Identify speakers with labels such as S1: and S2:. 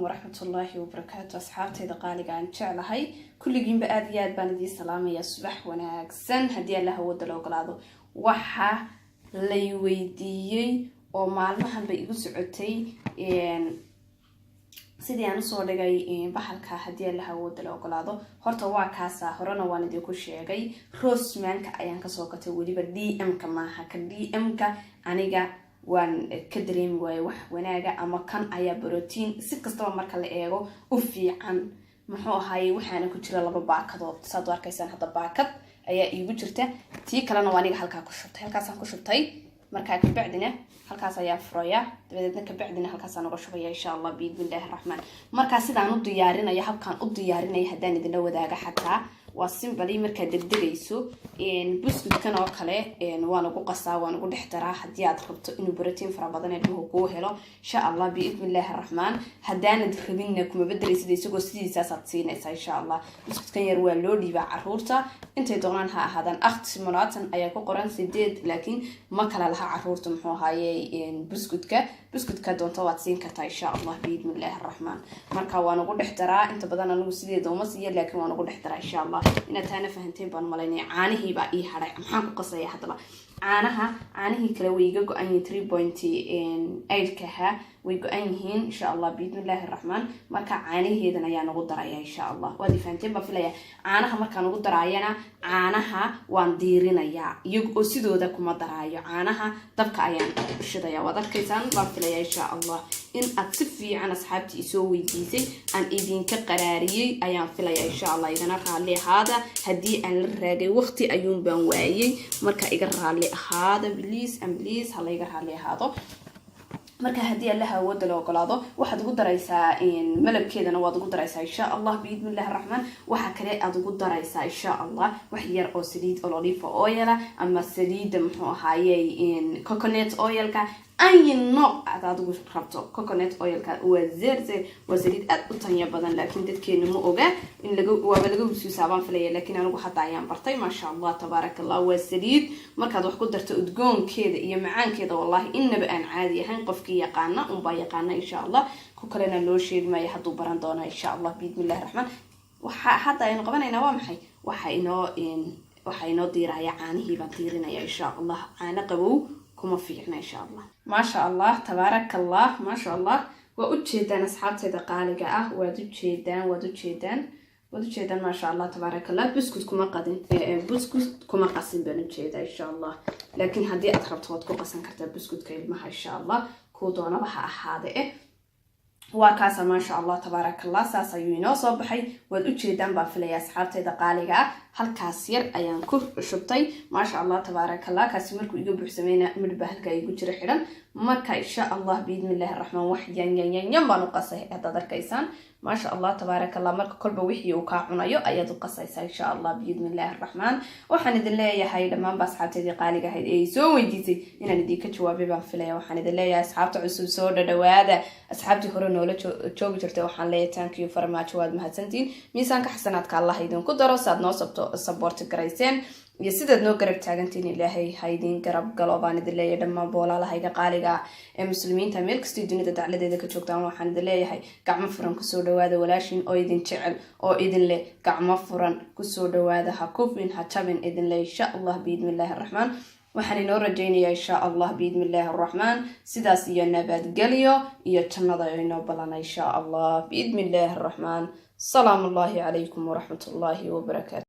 S1: ورحمة الله وبركاته أصحابتي دقالق عن شعلهاي كل جيم بأذيات باندي سلامة يا صباح وناكسن هدي الله هو دلو قلادو وحا ليويديي ومعلمها بيقو سعوتي sidii aan soo dhigay bahalka hadii la hawada la ogolaado horta waa kaasa horena waan idin ku sheegay Rosemanka ayaan ka soo gatay waliba DM ka maaha ka DM ka aniga waan ka dareemi waay wax wanaaga ama kan ayaa protein si kastaba marka la eego u fiican muxuu ahaayay waxaana ku jira laba baakadood saad arkaysan hadda baakad ayaa iigu jirta tii kalena waan aniga halka ku shubtay halkaas aan ku shubtay marka ka bacdina halkaas ayaa furaya dabadeedna ka bacdina halkaas aan uga shubaya insha Allah biidmillaahir rahmaan marka sidaan u diyaarinaya habkan u diyaarinaya hadaan idin la wadaaga xataa waa simple marka degdegayso buskudkan oo kale waan ugu qasaa waan ugu dhexdaraa hadii aad rabto inuu protein fara badan ee ku helo insha Allah biidmillaahir rahmaan hadaan rabinna kuma bedelaysid isagoo sidiisa aad siinaysaa insha Allah buskudkan yar waa loo dhiibaa caruurta intay doonaan ha ahaadaan simulaatan ayaa ku qoran 8 laakiin ma kala laha caruurta muxuu ahaayay buskudka doonto waad siin kartaa insha Allah biidmillaahir rahmaan marka waan ugu dhexdaraa inta badan anigu sideeda uma siiyo laakiin waan ugu dhexdaraa insha Allah ina taana fahanteen baan malaynay caanihi baa ii haray maxaan ku qasaya hadaba caanihi kala way iga go'an 3.8 ka way go'an yihiin insha Allah biidmillaahir rahmaan marka caaniheedan ayaan ugu darayaa insha Allah waad fahanteen baa filaya caanaha markaan ugu daraayana caanaha waan diirinayaa iyagu sidooda kuma daraayo caanaha dabka ayaan shidayaa waad arkaysan baa filaya insha Allah in aad si fiican asxaabtii soo weydiisay aan idinka qaraariyay ayaan filaya insha Allah idana raali ahaada hadii aan la raagay waqti ayuun baan waayay marka iga raali ahaada please hala iga raali ahaado marka hadii Allah wada la ogolaado waxaad ugu daraysaa malabkeedana waad ugu daraysaa insha Allah biidmillaahir rahmaan waxa kale aad ugu daraysaa insha Allah wax yar oo saliid olive oil ama saliid muxuu ahaayay coconut oil ka أي نوع أعتقد ربطه coconut oil وزير وزيد أطنية بدن لكن تذكر مو أوجا إن لجو وبلجو بسوسابان فليه لكن أنا جو حتى أيام برتاي ما شاء الله تبارك الله وزيد مركز وحقدر تقدرون كذا يمعان كذا والله إن بقى عادي هنقف كي يقعنا وبايقعنا إن شاء الله كلنا لوشيل ما يحطوا براندونا إن شاء الله بإذن الله الرحمن وحتى ينقبنا ينوام حي وحينو دير يا عانه بطيرنا يا إن شاء الله عنا قبو كما فينا إن شاء الله ما شاء الله تبارك الله ما شاء الله وأجدان أصحابتي دقالق وأجدان ما شاء الله تبارك الله بسكوت كما قاسم بنجيدا إن شاء الله لكن هدي أتربط واتكو قاسم كرتا بسكوت كيلمها إن شاء الله كودونا بها أحادئ وكاسا ما شاء الله تبارك الله ساسا يوينو صبحي وأجدان بافلي أصحابتي دقالق halkaas yar ayaan ku shubtay ma sha Allah tabaaraka Allah kaasi markuu igu buuxsameeyna midba halka igu jira xiran marka insha Allah biidmillaahir rahmaan wax yan baan u qasay hada darkaysan ma sha Allah tabaaraka Allah marka kolba wixii uu ka cunayo ayaad u qasaysaa insha Allah biidmillaahir rahmaan waxaan idin leeyahay dhamaan asxaabtayda qaaliga ahayd ee soo weydiisay inaan idin ka jawaabay baan filaya waxaan idin leeyahay asxaabta cusub soo dhawaada asxaabtii hore noola joogi jirtay waxaan leeyahay thank you very much waad mahadsantiin miisaanka xasanaadka Allah idin ku daro saad noo sabto support garayseen iyo sidaad noo garab taagantiin ilaahay haydin garab galo baan idin leeyahay dhamaan boolaalahayga qaaliga ee muslimiinta meel kasta dunida dacladeeda ka joogtaan waxaan idin leeyahay gacmo furan ku soo dhawaada walaashin oo idin jecel oo idin leh gacmo furan ku soo dhawaada ha kufin ha tabin idin leh insha Allah biidmillaahir rahmaan waxaan inoo rajaynayaa insha Allah biidmillaahir rahmaan sidaas iyo nabadgelyo iyo jannada inoo balana insha Allah biidmillaahir rahmaan salaamu alaykum wa rahmatullahi wa barakatuh